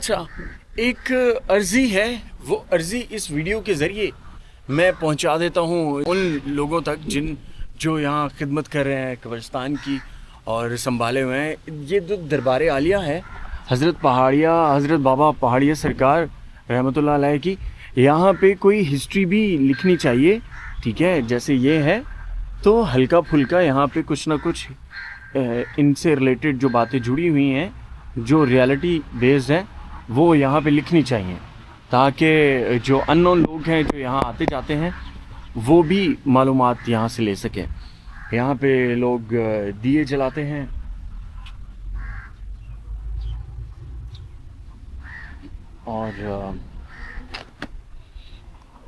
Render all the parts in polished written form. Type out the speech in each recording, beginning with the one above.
اچھا، ایک عرضی ہے، وہ عرضی اس ویڈیو کے ذریعے میں پہنچا دیتا ہوں ان لوگوں تک جو یہاں خدمت کر رہے ہیں قبرستان کی اور سنبھالے ہوئے ہیں. یہ جو دربار عالیہ ہے حضرت بابا پہاڑیہ سرکار رحمۃ اللہ علیہ کی، یہاں پہ کوئی ہسٹری بھی لکھنی چاہیے. ٹھیک ہے، جیسے یہ ہے تو ہلکا پھلکا یہاں پہ کچھ نہ کچھ ان سے ریلیٹڈ جو باتیں جڑی ہوئی ہیں، جو ریالٹی بیسڈ ہیں، وہ یہاں پہ لکھنی چاہیے، تاکہ جو ان نون لوگ ہیں جو یہاں آتے جاتے ہیں وہ بھی معلومات یہاں سے لے سکیں. یہاں پہ لوگ دیے جلاتے ہیں اور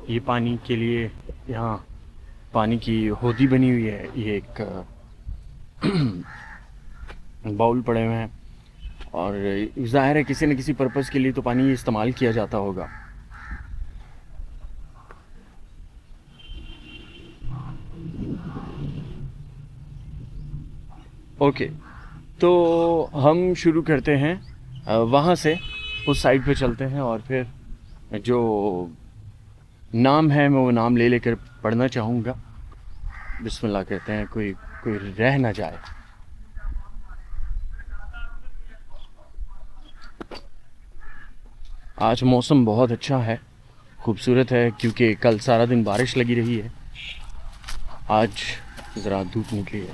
یہ پانی کے لیے یہاں پانی کی ہودی بنی ہوئی ہے. یہ ایک باؤل پڑے ہوئے ہیں اور ظاہر ہے کسی نہ کسی پرپس کے لیے تو پانی استعمال کیا جاتا ہوگا. اوکے، تو ہم شروع کرتے ہیں وہاں سے، اس سائڈ پہ چلتے ہیں اور پھر جو نام ہے میں وہ نام لے کر پڑھنا چاہوں گا. بسم اللہ کہتے ہیں، کوئی رہ نہ جائے. آج موسم بہت اچھا ہے، خوبصورت ہے، کیونکہ کل سارا دن بارش لگی رہی ہے. آج ذرا دھوپ نکلی ہے.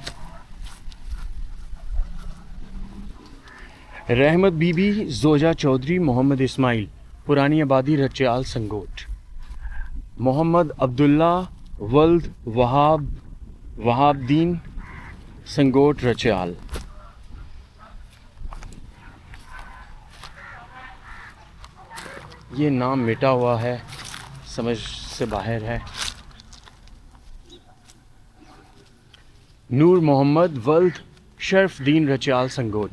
رحمت بی بی زوجہ چودھری محمد اسماعیل، پرانی آبادی رچیال سنگوٹ. محمد عبداللہ ولد وہاب دین، سنگوٹ رچیال. یہ نام مٹا ہوا ہے، سمجھ سے باہر ہے. نور محمد ولد شرف دین رچیال سنگوٹ.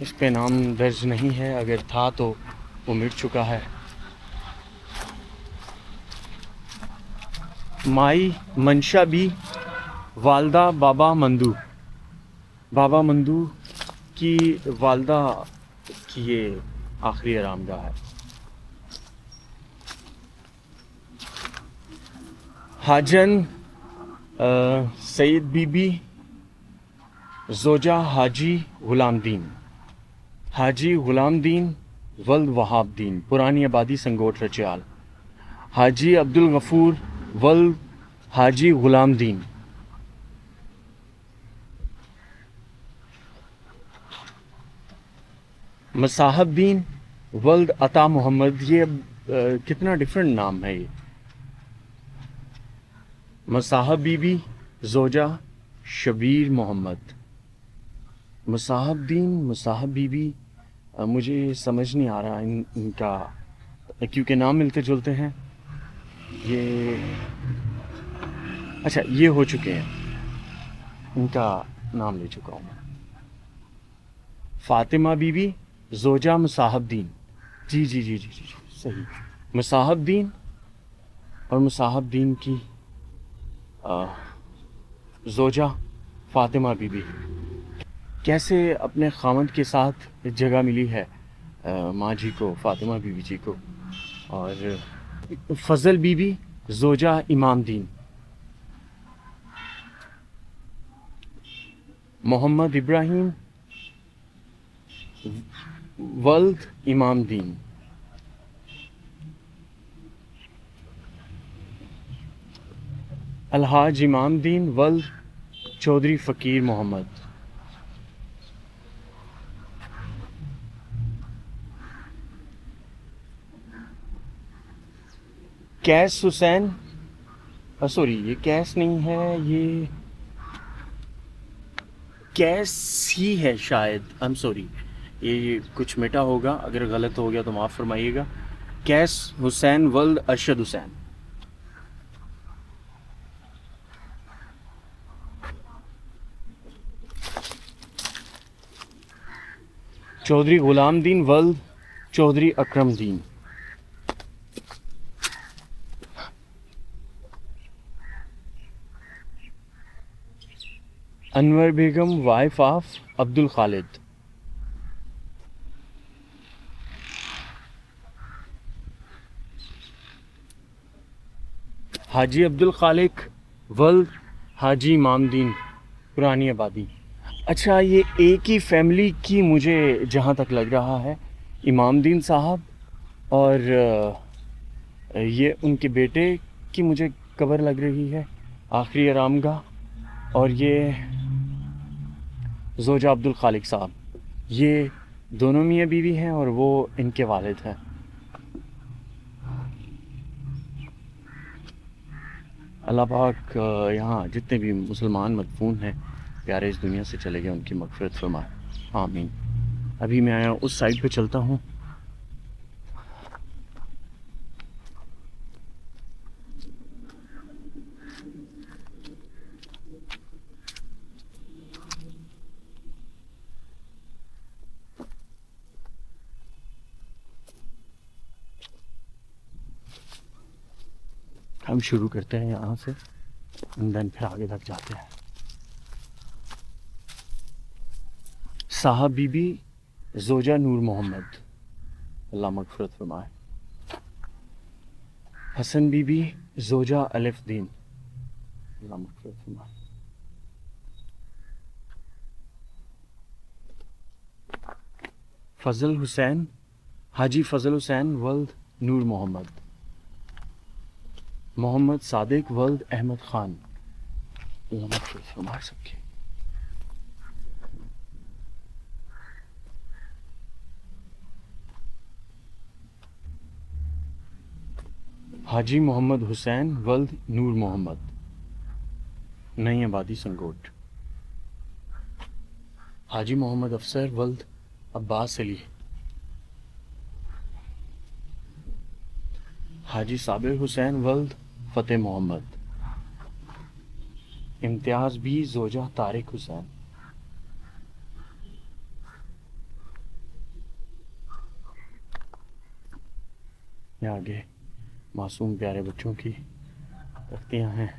اس پہ نام درج نہیں ہے، اگر تھا تو وہ مٹ چکا ہے. مائی منشا بی، والدہ بابا مندو کی والدہ کی یہ آخری آرام گاہ ہے. حاجن سید بی بی زوجہ حاجی غلام دین ولد وہاب دین، پرانی آبادی سنگوٹ رچیال. حاجی عبد الغفور ولد حاجی غلام دین. مصاحب دین ولد عطا محمد. یہ کتنا ڈفرینٹ نام ہے یہ. مصاحب بی بی زوجہ شبیر محمد. مصاحب دین، مصاحب بی بی، مجھے سمجھ نہیں آ رہا ان کا، کیونکہ نام ملتے جلتے ہیں. یہ اچھا، یہ ہو چکے ہیں، ان کا نام لے چکا ہوں میں. فاطمہ بی بی زوجہ مصاحب دین. جی صحیح. مصاحب دین اور مصاحب دین کی زوجہ فاطمہ بی بی. کیسے اپنے خاوند کے ساتھ جگہ ملی ہے ماں جی کو، فاطمہ بی بی جی کو. اور فضل بی بی زوجہ امام دین. محمد ابراہیم ولد امام دین. الحاج امام دین ولد چودھری فقیر محمد. کیس حسین، سوری یہ کیس نہیں ہے، یہ کیس ہی ہے شاید. ایم سوری، یہ کچھ مٹا ہوگا، اگر غلط ہو گیا تو معاف فرمائیے گا. کیس حسین ولد ارشد حسین. چودھری غلام دین ولد چودھری اکرم دین. انور بیگم وائف آف عبد الخالد. حاجی عبد الخالق ولد حاجی امام دین پرانی آبادی. اچھا یہ ایک ہی فیملی کی مجھے جہاں تک لگ رہا ہے امام دین صاحب اور یہ ان کے بیٹے کی مجھے قبر لگ رہی ہے آخری آرام گاہ, اور یہ زوجہ عبد الخالق صاحب, یہ دونوں میاں بیوی ہیں اور وہ ان کے والد ہیں. اللہ پاک یہاں جتنے بھی مسلمان مدفون ہیں پیارے اس دنیا سے چلے گئے ان کی مغفرت فرمائے, آمین. ابھی میں آیا اس سائڈ پہ چلتا ہوں. ہم شروع کرتے ہیں یہاں سے دین پھر آگے تک جاتے ہیں. صاحب بی بی زوجہ نور محمد اللہ مغفرت فرمائے. حسن بی بی زوجہ الف دین اللہ مغفرت فرمائے. فضل حسین حاجی فضل حسین ولد نور محمد. محمد صادق ولد احمد خان اللہ مغفرت فرمائے سب کی. حاجی محمد حسین ولد نور محمد نئی آبادی سنگوٹ. حاجی محمد افسر ولد عباس علی. حاجی صابر حسین ولد فتح محمد. امتیاز بی زوجہ طارق حسین. یہ آگے معصوم پیارے بچوں کی تختیاں ہیں.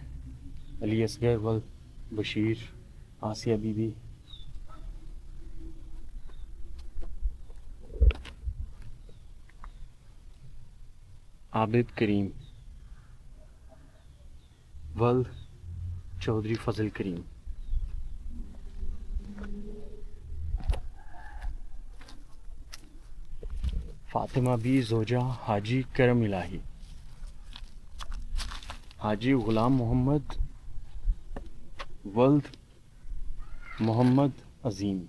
علی اصغر ولد بشیر. آسیہ بی بی. عابد کریم ولد چودھری فضل کریم. فاطمہ بی زوجہ حاجی کرم الہی. حاجی غلام محمد ولد محمد عظیم.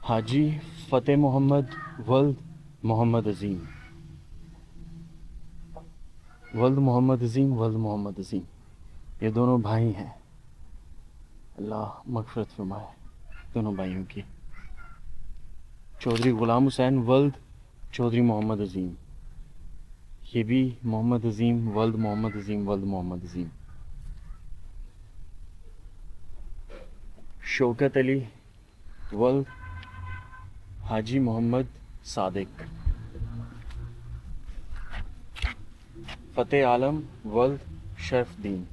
حاجی فتح محمد ولد محمد عظیم. ولد محمد عظیم ولد محمد عظیم یہ دونوں بھائی ہیں. اللہ مغفرت فرمائے دونوں بھائیوں کی. چودھری غلام حسین ولد چودھری محمد عظیم. یہ بھی محمد عظیم ولد محمد عظیم ولد محمد عظیم. شوکت علی ولد حاجی محمد صادق. فتح عالم ولد شرف دین.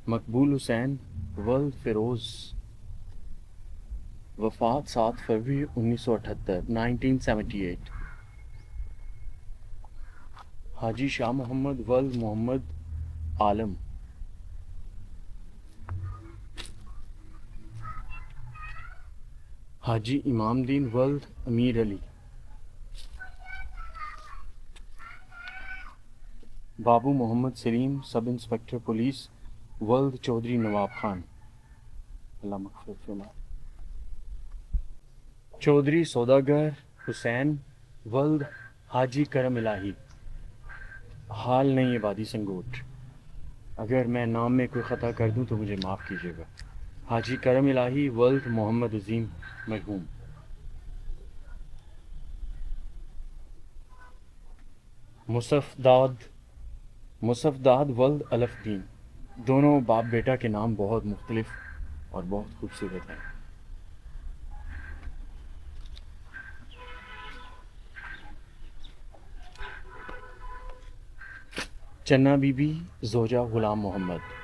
مقبول حسین ولد فیروز. وفات 7 فروری 1978 1978. حاجی شاہ محمد ولد محمد عالم. حاجی امام دین ولد امیر علی. بابو محمد سلیم سب انسپکٹر پولیس ولد چودھری نواب خان اللہ مغفرت فرمائے. چودھری سوداگر حسین ولد حاجی کرم الہی. حال نئی آبادی سنگوٹ. اگر میں نام میں کوئی خطا کر دوں تو مجھے معاف کیجیے گا. حاجی کرم الہی ولد محمد عظیم مرحوم. مصف داد ولد الف دین. دونوں باپ بیٹا کے نام بہت مختلف اور بہت خوبصورت ہیں. چنا بی بی زوجہ غلام محمد.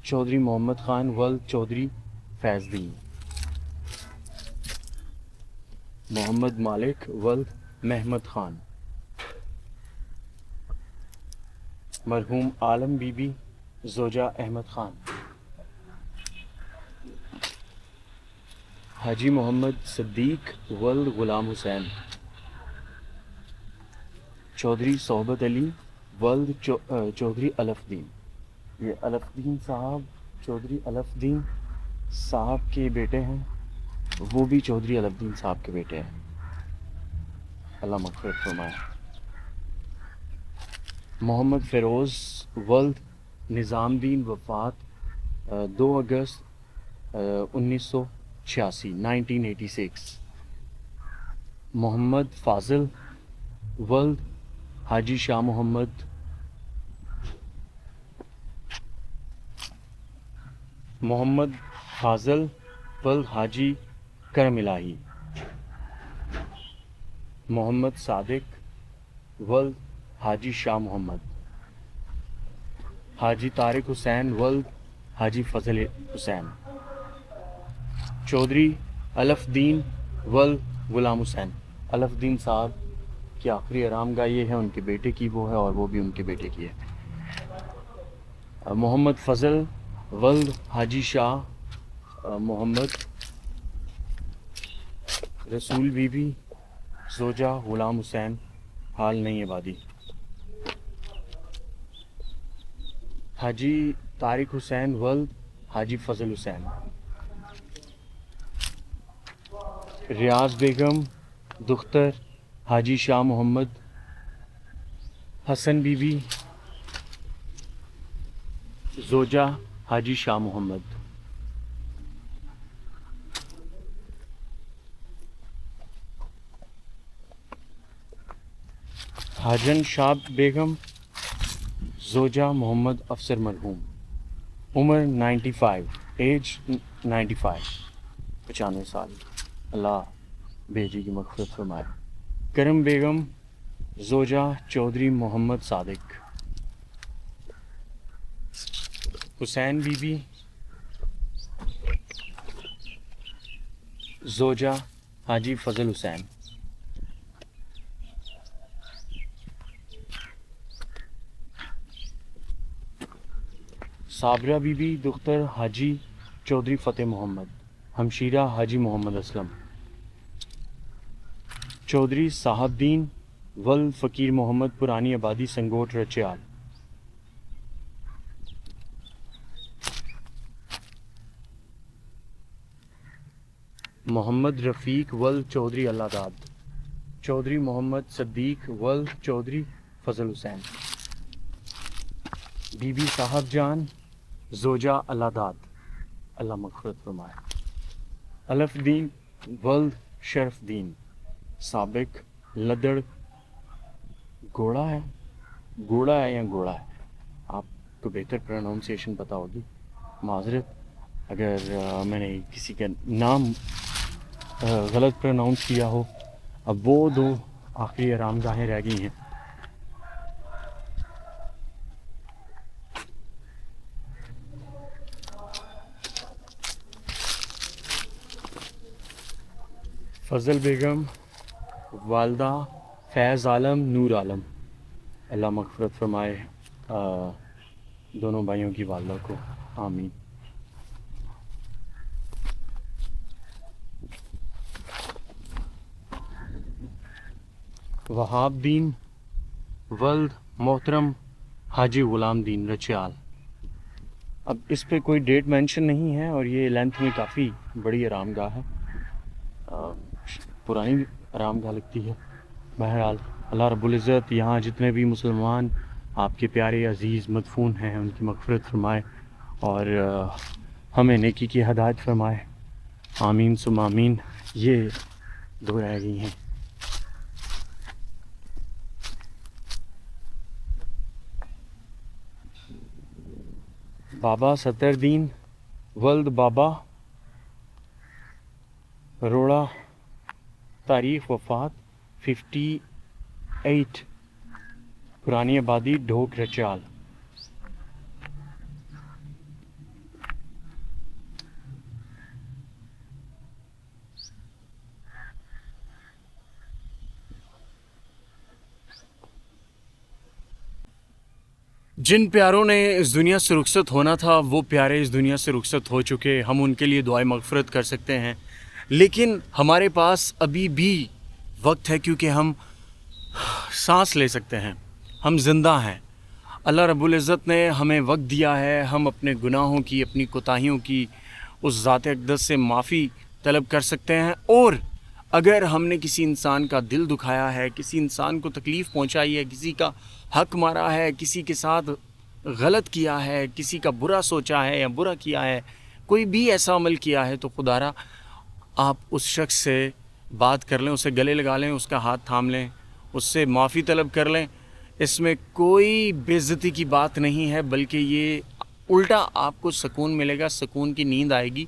چودھری محمد خان ولد چودھری فیض دین. محمد مالک ولد محمد خان، مرحوم عالم بی بی زوجہ احمد خان، حاجی محمد صدیق ولد غلام حسین، چودھری صحبت علی ولد چودھری الف دین. یہ الف دین صاحب چودھری الف دین صاحب کے بیٹے ہیں، وہ بھی چودھری الف دین صاحب کے بیٹے ہیں، اللہ مغفرت فرمائے. محمد فیروز ولد نظام دین، وفات 2 اگست 1986 1986. محمد فاضل ولد حاجی شاہ محمد، محمد فاضل ولد حاجی کرم الہی، محمد صادق ولد حاجی شاہ محمد، حاجی طارق حسین ولد حاجی فضل حسین، چودھری الف دین ولد غلام حسین. الف دین صاحب کی آخری آرام گاہ یہ ہے، ان کے بیٹے کی وہ ہے اور وہ بھی ان کے بیٹے کی ہے. محمد فضل ولد حاجی شاہ محمد، رسول بی بی زوجہ غلام حسین، حال نئی آبادی. حاجی طارق حسین ولد حاجی فضل حسین، ریاض بیگم دختر حاجی شاہ محمد، حسن بی بی زوجہ حاجی شاہ محمد، حاجن شاہ بیگم زوجہ محمد افسر مرحوم، عمر 95، ایج 95، 95 سال، اللہ بیجی کی مغفرت فرمائے. کرم بیگم زوجہ چودھری محمد صادق، حسین بی بی زوجہ حاجی فضل حسین، صابرہ بی بی دختر حاجی چودھری فتح محمد، ہمشیرہ حاجی محمد اسلم، چودھری صاحب دین ولد فقیر محمد پرانی آبادی سنگوٹ رچیال، محمد رفیق ولد چودھری اللہ داد، چودھری محمد صدیق ولد چودھری فضل حسین، بی بی صاحب جان زوجہ اللہ داد، اللہ مغفرت فرمائے. الف دین ولد شرف دین، سابق لدڑ گوڑا ہے، گوڑا ہے یا گوڑا ہے، آپ کو بہتر پروننسیشن پتہ ہوگی، معذرت اگر میں نے کسی کا نام غلط پروناؤنس کیا ہو. اب وہ 2 آخری آرام گاہیں رہ گئی ہیں. فضل بیگم والدہ فیض عالم نور عالم، اللہ مغفرت فرمائے دونوں بھائیوں کی والدہ کو، آمین. وہاب دین ولد محترم حاجی غلام دین رچیال. اب اس پہ کوئی ڈیٹ مینشن نہیں ہے اور یہ لینتھ میں کافی بڑی آرام گاہ ہے، پرانی آرام گاہ لگتی ہے. بہرحال اللہ رب العزت یہاں جتنے بھی مسلمان آپ کے پیارے عزیز مدفون ہیں ان کی مغفرت فرمائے اور ہمیں نیکی کی ہدایت فرمائے، آمین ثم آمین. یہ 2 رہ گئی ہیں. بابا ستر دین ولد بابا روڑا، تاریخ وفات 58 پرانی آبادی ڈھوک رچیال، جن پیاروں نے اس دنیا سے رخصت ہونا تھا وہ پیارے اس دنیا سے رخصت ہو چکے. ہم ان کے لیے دعائے مغفرت کر سکتے ہیں, لیکن ہمارے پاس ابھی بھی وقت ہے کیونکہ ہم سانس لے سکتے ہیں, ہم زندہ ہیں. اللہ رب العزت نے ہمیں وقت دیا ہے, ہم اپنے گناہوں کی, اپنی کوتاہیوں کی اس ذات اقدس سے معافی طلب کر سکتے ہیں. اور اگر ہم نے کسی انسان کا دل دکھایا ہے, کسی انسان کو تکلیف پہنچائی ہے, کسی کا حق مارا ہے, کسی کے ساتھ غلط کیا ہے, کسی کا برا سوچا ہے یا برا کیا ہے, کوئی بھی ایسا عمل کیا ہے, تو خدارا آپ اس شخص سے بات کر لیں, اسے گلے لگا لیں, اس کا ہاتھ تھام لیں, اس سے معافی طلب کر لیں. اس میں کوئی بے عزتی کی بات نہیں ہے, بلکہ یہ الٹا آپ کو سکون ملے گا, سکون کی نیند آئے گی.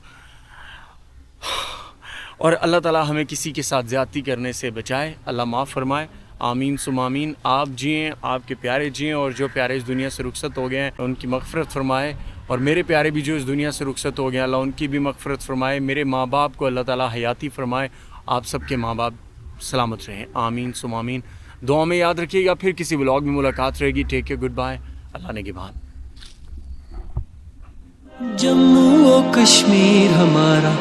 اور اللہ تعالیٰ ہمیں کسی کے ساتھ زیادتی کرنے سے بچائے, اللہ معاف فرمائے. آمین ثم آمین. آپ جئیں, آپ کے پیارے جئیں, اور جو پیارے اس دنیا سے رخصت ہو گئے ہیں ان کی مغفرت فرمائے, اور میرے پیارے بھی جو اس دنیا سے رخصت ہو گئے ہیں اللہ ان کی بھی مغفرت فرمائے. میرے ماں باپ کو اللہ تعالیٰ حیاتی فرمائے. آپ سب کے ماں باپ سلامت رہیں. آمین ثم آمین. دعا میں یاد رکھیے گا. پھر کسی ولاگ میں ملاقات رہے گی. Take care, goodbye. اللہ نگہبان. جموں و کشمیر ہمارا